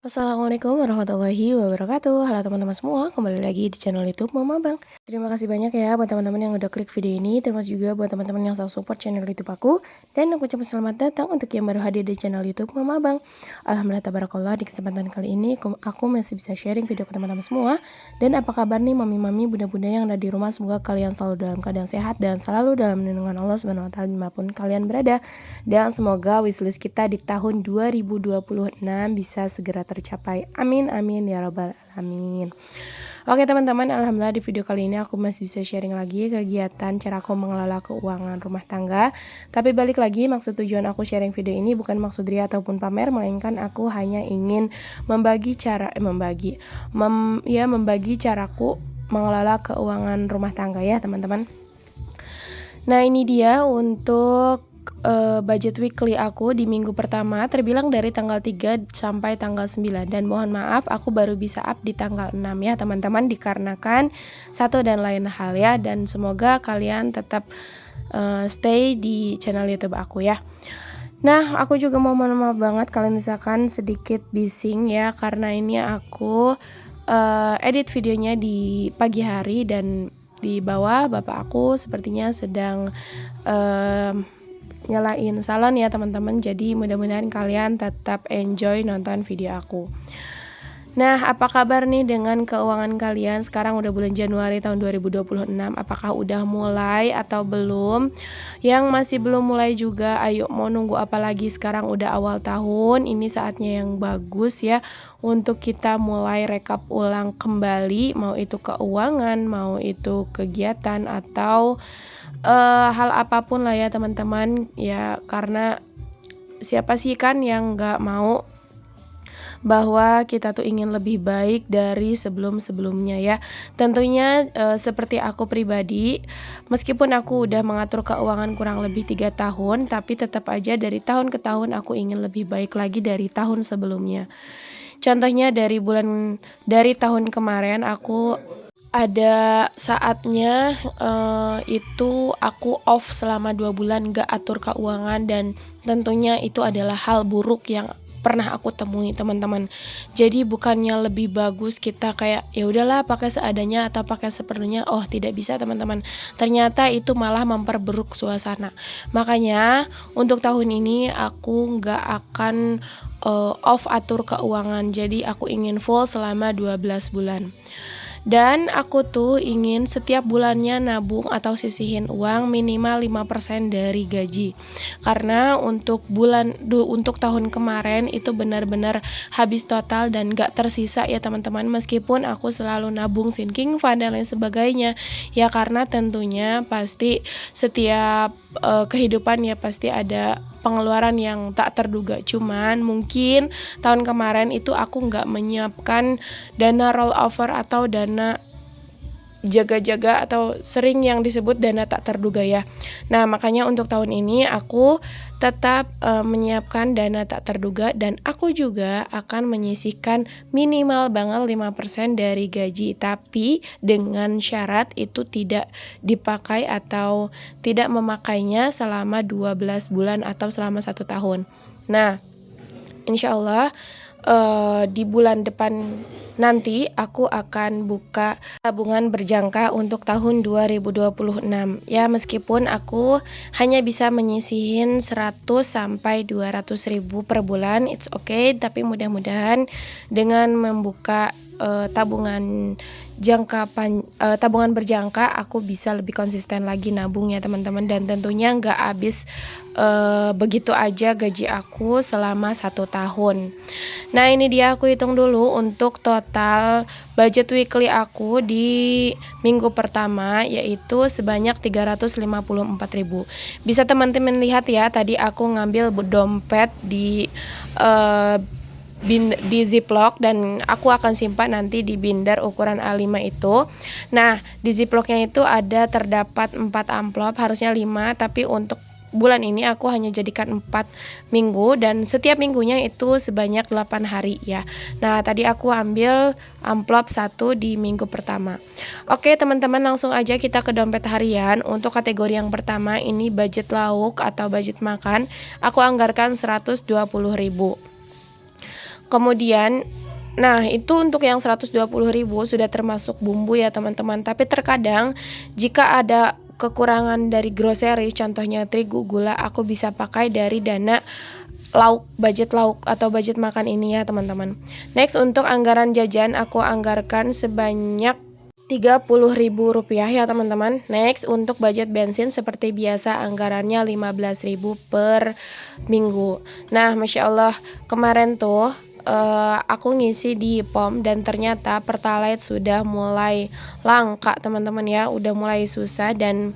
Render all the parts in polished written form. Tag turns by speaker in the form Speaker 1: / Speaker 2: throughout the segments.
Speaker 1: Assalamualaikum warahmatullahi wabarakatuh. Halo teman-teman semua, kembali lagi di channel YouTube Mama Bang. Terima kasih banyak ya buat teman-teman yang udah klik video ini. Terima kasih juga buat teman-teman yang selalu support channel YouTube aku. Dan aku ucapkan selamat datang untuk yang baru hadir di channel YouTube Mama Bang. Alhamdulillah tabarakallah, di kesempatan kali ini aku masih bisa sharing video ke teman-teman semua. Dan apa kabar nih mami-mami, bunda-bunda yang ada di rumah? Semoga kalian selalu dalam keadaan sehat dan selalu dalam lindungan Allah Subhanahu wa taala dimanapun kalian berada. Dan semoga wishlist kita di tahun 2026 bisa segera tercapai. Amin amin ya rabbal alamin. Oke teman-teman, alhamdulillah di video kali ini aku masih bisa sharing lagi kegiatan cara aku mengelola keuangan rumah tangga. Tapi balik lagi, maksud tujuan aku sharing video ini bukan maksud ria ataupun pamer, melainkan aku hanya ingin membagi caraku mengelola keuangan rumah tangga ya teman-teman. Nah ini dia untuk budget weekly aku di minggu pertama, terbilang dari tanggal 3 sampai tanggal 9. Dan mohon maaf aku baru bisa up di tanggal 6 ya teman-teman, dikarenakan satu dan lain hal ya. Dan semoga kalian tetap stay di channel YouTube aku ya. Nah aku juga mau mohon maaf banget kalau misalkan sedikit bising ya, karena ini aku edit videonya di pagi hari dan di bawah bapak aku sepertinya sedang nyalain salon ya teman-teman. Jadi mudah-mudahan kalian tetap enjoy nonton video aku. Nah, apa kabar nih dengan keuangan kalian? Sekarang udah bulan Januari tahun 2026. Apakah udah mulai atau belum? Yang masih belum mulai juga, ayo mau nunggu apa lagi? Sekarang udah awal tahun, ini saatnya yang bagus ya untuk kita mulai rekap ulang kembali, mau itu keuangan, mau itu kegiatan atau hal apapun lah ya teman-teman ya, karena siapa sih kan yang gak mau bahwa kita tuh ingin lebih baik dari sebelum-sebelumnya ya. Tentunya seperti aku pribadi, meskipun aku udah mengatur keuangan kurang lebih 3 tahun, tapi tetap aja dari tahun ke tahun aku ingin lebih baik lagi dari tahun sebelumnya. Contohnya dari tahun kemarin aku ada saatnya itu aku off selama 2 bulan gak atur keuangan, dan tentunya itu adalah hal buruk yang pernah aku temui teman-teman. Jadi bukannya lebih bagus kita kayak ya udahlah pakai seadanya atau pakai seperlunya, oh tidak bisa teman-teman. Ternyata itu malah memperburuk suasana. Makanya untuk tahun ini aku gak akan off atur keuangan. Jadi aku ingin full selama 12 bulan. Dan aku tuh ingin setiap bulannya nabung atau sisihin uang minimal 5% dari gaji. Karena untuk tahun kemarin itu benar-benar habis total dan gak tersisa ya teman-teman. Meskipun aku selalu nabung sinking fund dan lain sebagainya. Ya karena tentunya pasti setiap kehidupan ya pasti ada pengeluaran yang tak terduga. Cuman mungkin tahun kemarin itu aku nggak menyiapkan dana rollover atau dana jaga-jaga atau sering yang disebut dana tak terduga ya. Nah makanya untuk tahun ini aku tetap menyiapkan dana tak terduga, dan aku juga akan menyisihkan minimal banget 5% dari gaji, tapi dengan syarat itu tidak dipakai atau tidak memakainya selama 12 bulan atau selama 1 tahun. Nah insya Allah di bulan depan nanti aku akan buka tabungan berjangka untuk tahun 2026 ya, meskipun aku hanya bisa menyisihin 100 sampai 200 ribu per bulan, it's okay, tapi mudah-mudahan dengan membuka tabungan berjangka aku bisa lebih konsisten lagi nabung ya teman-teman, dan tentunya nggak habis begitu aja gaji aku selama 1 tahun. Nah ini dia, aku hitung dulu untuk total budget weekly aku di minggu pertama yaitu sebanyak 354.000. Bisa teman-teman lihat ya, tadi aku ngambil dompet di ziplock dan aku akan simpan nanti di binder ukuran A5 itu. Nah di ziplocknya itu terdapat 4 amplop, harusnya 5, tapi untuk bulan ini aku hanya jadikan 4 minggu dan setiap minggunya itu sebanyak 8 hari ya. Nah tadi aku ambil amplop 1 di minggu pertama. Oke teman-teman, langsung aja kita ke dompet harian. Untuk kategori yang pertama ini budget lauk atau budget makan, aku anggarkan 120.000. Kemudian nah, itu untuk yang 120.000 sudah termasuk bumbu ya teman-teman. Tapi terkadang jika ada kekurangan dari grocery, contohnya terigu, gula, aku bisa pakai dari dana lauk, budget lauk atau budget makan ini ya teman-teman. Next, untuk anggaran jajan aku anggarkan sebanyak Rp30.000 ya teman-teman. Next, untuk budget bensin seperti biasa anggarannya 15.000 per minggu. Nah, Masya Allah, kemarin tuh aku ngisi di POM dan ternyata Pertalite sudah mulai langka teman-teman ya, udah mulai susah, dan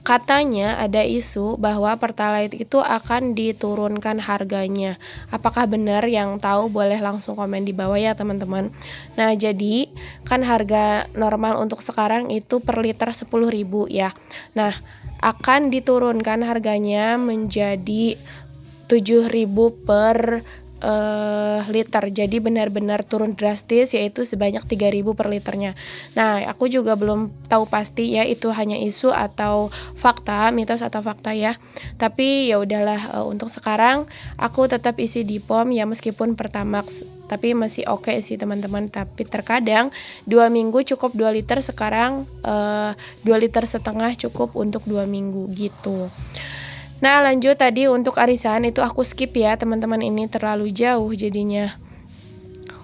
Speaker 1: katanya ada isu bahwa Pertalite itu akan diturunkan harganya. Apakah benar? Yang tahu boleh langsung komen di bawah ya teman-teman. Nah, jadi kan harga normal untuk sekarang itu per liter 10.000 ya. Nah, akan diturunkan harganya menjadi 7.000 per liter. Jadi benar-benar turun drastis, yaitu sebanyak 3.000 per liternya. Nah, aku juga belum tahu pasti ya itu hanya isu atau fakta, mitos atau fakta ya. Tapi ya udahlah, untuk sekarang aku tetap isi di POM ya, meskipun Pertamax, tapi masih oke sih teman-teman. Tapi terkadang 2 minggu cukup 2 liter, sekarang 2 liter setengah cukup untuk 2 minggu gitu. Nah, lanjut tadi untuk arisan itu aku skip ya teman-teman, ini terlalu jauh jadinya.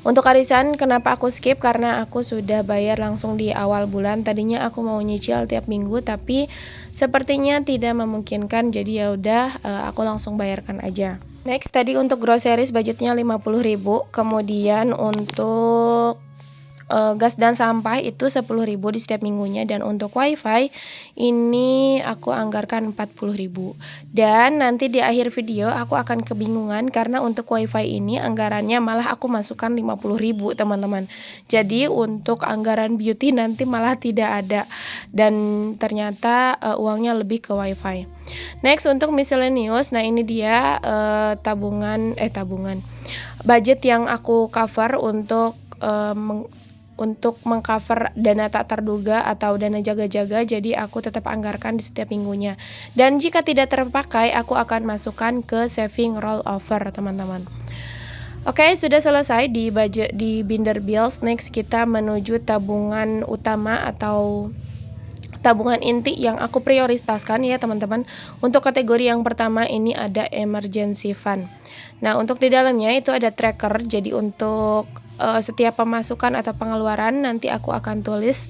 Speaker 1: Untuk arisan kenapa aku skip? Karena aku sudah bayar langsung di awal bulan. Tadinya aku mau nyicil tiap minggu tapi sepertinya tidak memungkinkan, jadi ya udah aku langsung bayarkan aja. Next, tadi untuk groceries budgetnya 50.000. Kemudian untuk gas dan sampah itu 10.000 di setiap minggunya, dan untuk wifi ini aku anggarkan 40.000. Dan nanti di akhir video aku akan kebingungan karena untuk wifi ini anggarannya malah aku masukkan 50.000 teman-teman. Jadi untuk anggaran beauty nanti malah tidak ada, dan ternyata uangnya lebih ke wifi. Next, untuk miscellaneous, nah ini dia tabungan budget yang aku cover untuk mengcover dana tak terduga atau dana jaga-jaga, jadi aku tetap anggarkan di setiap minggunya. Dan jika tidak terpakai, aku akan masukkan ke saving rollover, teman-teman. Oke, sudah selesai di budget di binder bills. Next, kita menuju tabungan utama atau tabungan inti yang aku prioritaskan ya teman-teman. Untuk kategori yang pertama ini ada emergency fund. Nah, untuk di dalamnya itu ada tracker, jadi untuk setiap pemasukan atau pengeluaran nanti aku akan tulis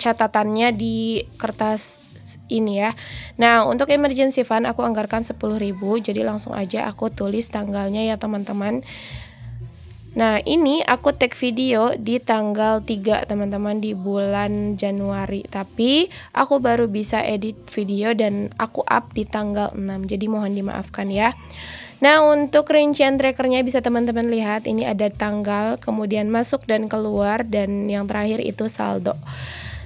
Speaker 1: catatannya di kertas ini ya. Nah, untuk emergency fund aku anggarkan 10.000, jadi langsung aja aku tulis tanggalnya ya teman-teman. Nah, ini aku take video di tanggal 3 teman-teman, di bulan Januari, tapi aku baru bisa edit video dan aku up di tanggal 6, jadi mohon dimaafkan ya. Nah, untuk rincian trackernya bisa teman-teman lihat, ini ada tanggal, kemudian masuk dan keluar, dan yang terakhir itu saldo.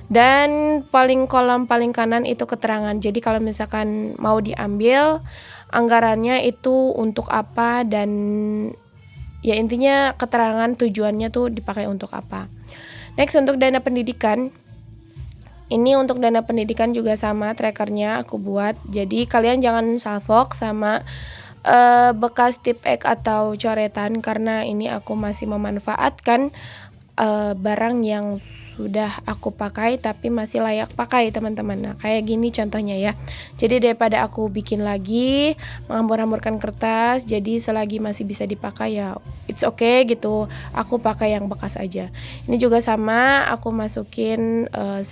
Speaker 1: Dan kolom paling kanan itu keterangan, jadi kalau misalkan mau diambil anggarannya itu untuk apa, dan ya intinya keterangan tujuannya tuh dipakai untuk apa. Next, untuk dana pendidikan, ini untuk dana pendidikan juga sama trackernya aku buat, jadi kalian jangan salfok sama bekas tip ek atau coretan, karena ini aku masih memanfaatkan barang yang sudah aku pakai tapi masih layak pakai teman-teman. Nah, kayak gini contohnya ya. Jadi daripada aku bikin lagi, menghambur-hamburkan kertas, jadi selagi masih bisa dipakai ya it's okay gitu, aku pakai yang bekas aja. Ini juga sama, aku masukin 10.000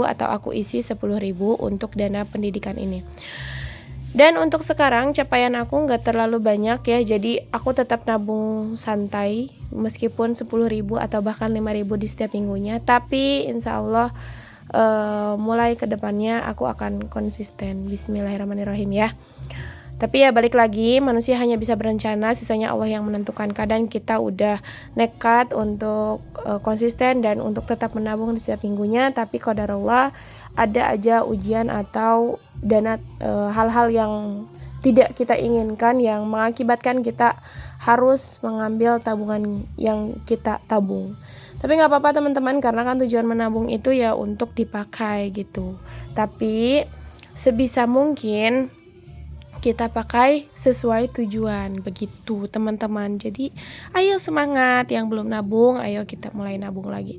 Speaker 1: atau aku isi 10.000 untuk dana pendidikan ini. Dan untuk sekarang capaian aku nggak terlalu banyak ya, jadi aku tetap nabung santai meskipun 10.000 atau bahkan 5.000 di setiap minggunya. Tapi insya Allah mulai kedepannya aku akan konsisten. Bismillahirrahmanirrahim ya. Tapi ya balik lagi, manusia hanya bisa berencana, sisanya Allah yang menentukan. Kadang kita udah nekat untuk konsisten dan untuk tetap menabung di setiap minggunya, tapi qadarullah ada aja ujian atau dana hal-hal yang tidak kita inginkan yang mengakibatkan kita harus mengambil tabungan yang kita tabung. Tapi nggak apa-apa teman-teman, karena kan tujuan menabung itu ya untuk dipakai gitu. Tapi sebisa mungkin kita pakai sesuai tujuan. Begitu teman-teman. Jadi ayo semangat, yang belum nabung ayo kita mulai nabung lagi.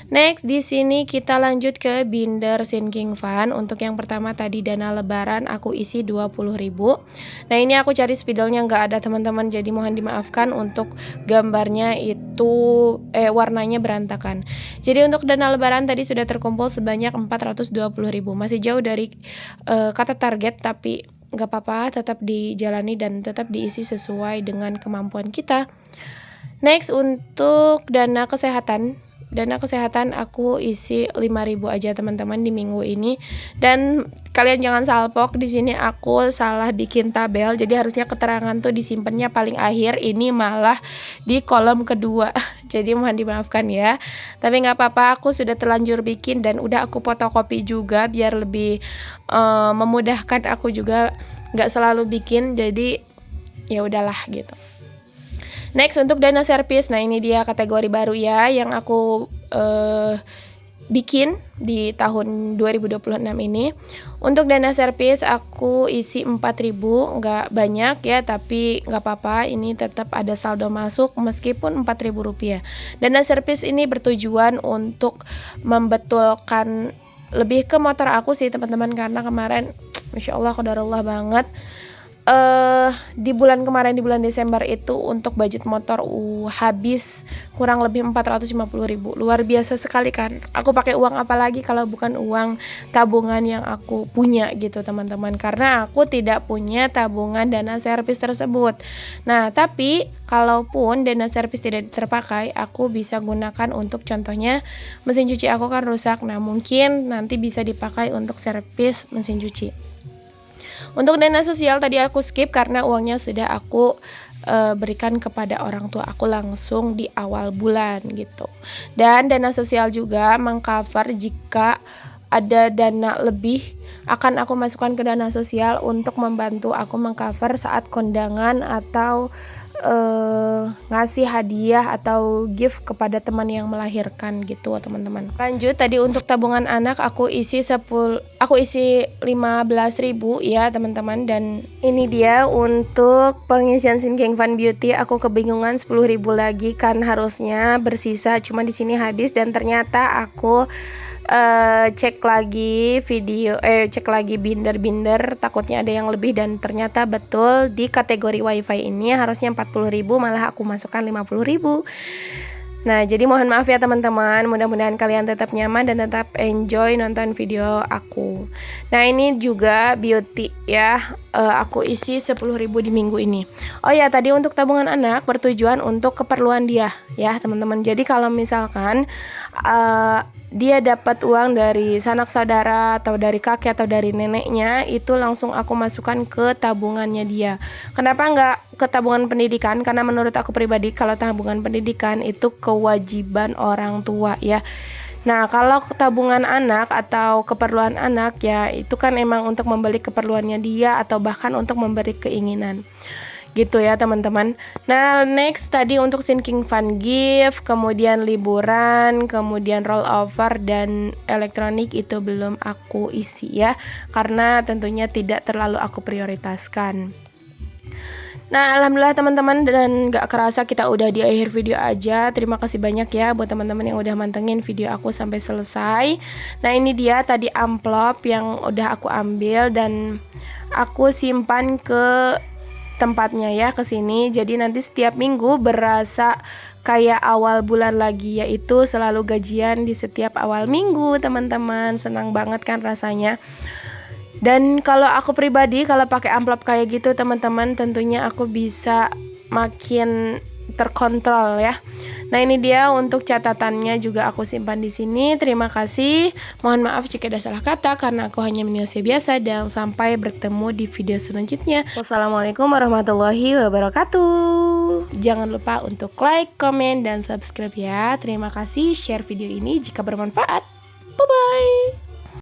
Speaker 1: Next, di sini kita lanjut ke binder sinking fund. Untuk yang pertama tadi dana lebaran aku isi 20.000. Nah, ini aku cari spidolnya nggak ada teman-teman, jadi mohon dimaafkan untuk gambarnya itu warnanya berantakan. Jadi untuk dana lebaran tadi sudah terkumpul sebanyak 420.000. Masih jauh dari kata target, tapi nggak apa-apa, tetap dijalani dan tetap diisi sesuai dengan kemampuan kita. Next, untuk dana kesehatan aku isi 5.000 aja teman-teman di minggu ini. Dan kalian jangan salpok, di sini aku salah bikin tabel, jadi harusnya keterangan tuh disimpannya paling akhir, ini malah di kolom kedua. Jadi mohon dimaafkan ya. Tapi nggak apa-apa, aku sudah terlanjur bikin dan udah aku fotokopi juga biar lebih memudahkan aku juga, nggak selalu bikin, jadi ya udahlah gitu. Next, untuk dana servis, nah ini dia kategori baru ya yang aku bikin di tahun 2026 ini. Untuk dana servis aku isi 4.000, nggak banyak ya, tapi nggak apa-apa, ini tetap ada saldo masuk meskipun 4.000 rupiah. Dana servis ini bertujuan untuk membetulkan lebih ke motor aku sih teman-teman, karena kemarin Masya Allah qadarullah banget, di bulan kemarin, di bulan Desember itu untuk budget motor habis kurang lebih 450.000. Luar biasa sekali kan. Aku pakai uang apa lagi kalau bukan uang tabungan yang aku punya gitu teman-teman, karena aku tidak punya tabungan dana servis tersebut. Nah, tapi kalaupun dana servis tidak terpakai, aku bisa gunakan untuk contohnya mesin cuci aku kan rusak. Nah, mungkin nanti bisa dipakai untuk servis mesin cuci. Untuk dana sosial tadi aku skip karena uangnya sudah aku berikan kepada orang tua aku langsung di awal bulan gitu. Dan dana sosial juga mengcover jika ada dana lebih, akan aku masukkan ke dana sosial untuk membantu aku mengcover saat kondangan atau ngasih hadiah atau gift kepada teman yang melahirkan gitu teman-teman. Lanjut, tadi untuk tabungan anak aku isi 15.000 ya teman-teman. Dan ini dia untuk pengisian sinking fund beauty, aku kebingungan 10.000 lagi kan harusnya bersisa, cuma di sini habis. Dan ternyata aku cek lagi binder, takutnya ada yang lebih, dan ternyata betul di kategori wifi ini harusnya 40.000, malah aku masukkan 50.000. Nah, jadi mohon maaf ya teman-teman, mudah-mudahan kalian tetap nyaman dan tetap enjoy nonton video aku. Nah, ini juga beauty ya, aku isi 10.000 di minggu ini. Oh ya, tadi untuk tabungan anak bertujuan untuk keperluan dia ya teman-teman. Jadi kalau misalkan dia dapat uang dari sanak saudara atau dari kakek atau dari neneknya, itu langsung aku masukkan ke tabungannya dia. Kenapa nggak ke tabungan pendidikan? Karena menurut aku pribadi kalau tabungan pendidikan itu kewajiban orang tua ya. Nah, kalau tabungan anak atau keperluan anak ya, itu kan emang untuk membeli keperluannya dia atau bahkan untuk memberi keinginan. Gitu ya teman-teman. Nah, next tadi untuk sinking fund gift, kemudian liburan, kemudian rollover dan elektronik itu belum aku isi ya, karena tentunya tidak terlalu aku prioritaskan. Nah, alhamdulillah teman-teman, dan gak kerasa kita udah di akhir video aja. Terima kasih banyak ya buat teman-teman yang udah mantengin video aku sampai selesai. Nah, ini dia tadi amplop yang udah aku ambil dan aku simpan ke tempatnya ya, ke sini. Jadi nanti setiap minggu berasa kayak awal bulan lagi, yaitu selalu gajian di setiap awal minggu teman-teman. Senang banget kan rasanya. Dan kalau aku pribadi kalau pakai amplop kayak gitu teman-teman, tentunya aku bisa makin terkontrol ya. Nah, ini dia untuk catatannya juga aku simpan di sini. Terima kasih. Mohon maaf jika ada salah kata karena aku hanya manusia biasa, dan sampai bertemu di video selanjutnya. Wassalamualaikum warahmatullahi wabarakatuh. Jangan lupa untuk like, komen, dan subscribe ya. Terima kasih. Share video ini jika bermanfaat.